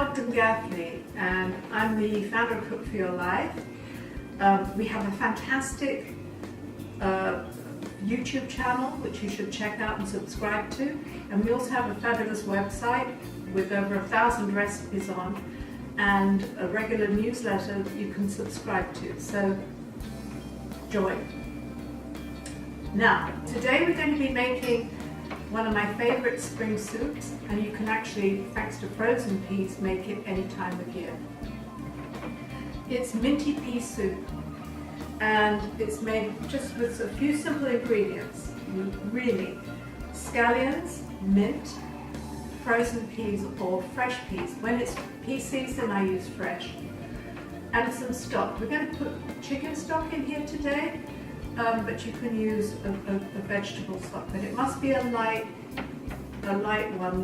Dr. Gaffney, and I'm the founder of Cook for Your Life. We have a fantastic YouTube channel which you should check out and subscribe to, and we also have a fabulous website with over 1,000 recipes on, and a regular newsletter you can subscribe to, so join. Now, today we're going to be making one of my favorite spring soups, and you can actually, thanks to frozen peas, make it any time of year. It's minty pea soup, and it's made just with a few simple ingredients. Really, scallions, mint, frozen peas or fresh peas. When it's pea season, I use fresh. And some stock. We're going to put chicken stock in here today, but you can use a vegetable stock. But it must be a light one,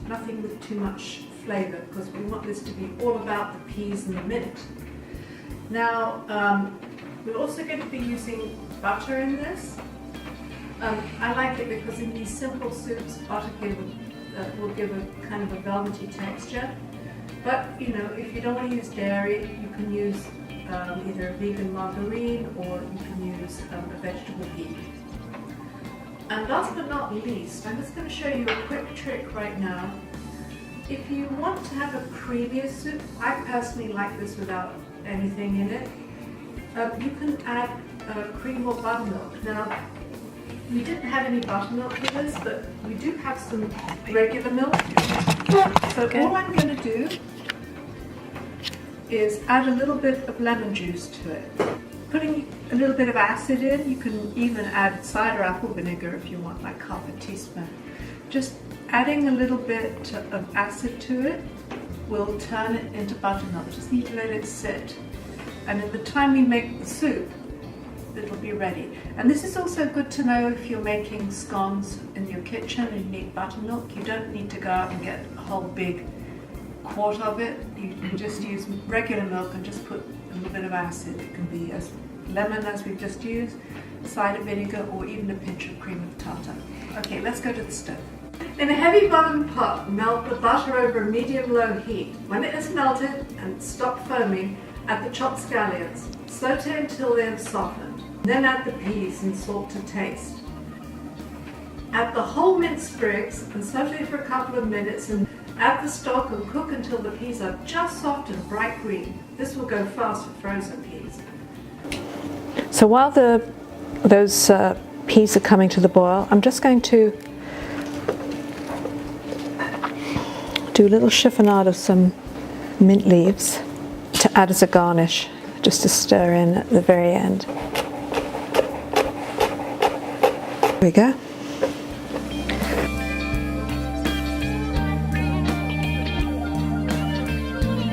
nothing with too much flavour, because we want this to be all about the peas and the mint. Now, we're also going to be using butter in this. I like it because in these simple soups, butter will give a kind of a velvety texture. But you know, if you don't want to use dairy, you can use either a vegan margarine, or you can use a vegetable ghee. And last but not least, I'm just going to show you a quick trick right now. If you want to have a creamier soup, I personally like this without anything in it, you can add cream or buttermilk. Now, we didn't have any buttermilk with this, but we do have some regular milk. So all I'm going to do is add a little bit of lemon juice to it. Putting a little bit of acid in, you can even add cider apple vinegar if you want, like half a teaspoon. Just adding a little bit of acid to it will turn it into buttermilk. Just need to let it sit. And at the time we make the soup, it'll be ready. And this is also good to know if you're making scones in your kitchen and you need buttermilk. You don't need to go out and get a whole big quart of it. You can just use regular milk and just put a little bit of acid. It can be as lemon as we've just used, cider vinegar, or even a pinch of cream of tartar. Okay, let's go to the stove. In a heavy bottom pot, melt the butter over a medium-low heat. When it is melted and stopped foaming, add the chopped scallions. Saute until they have softened. Then add the peas and salt to taste. Add the whole mint sprigs and saute for a couple of minutes, and add the stock and cook until the peas are just soft and bright green. This will go fast for frozen peas. So while those peas are coming to the boil, I'm just going to do a little chiffonade of some mint leaves to add as a garnish, just to stir in at the very end. There we go.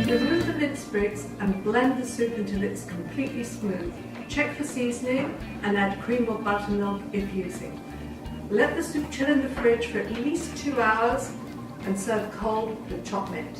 Remove the mint sprigs and blend the soup until it's completely smooth. Check for seasoning and add cream or buttermilk if using. Let the soup chill in the fridge for at least 2 hours and serve cold with chopped mint.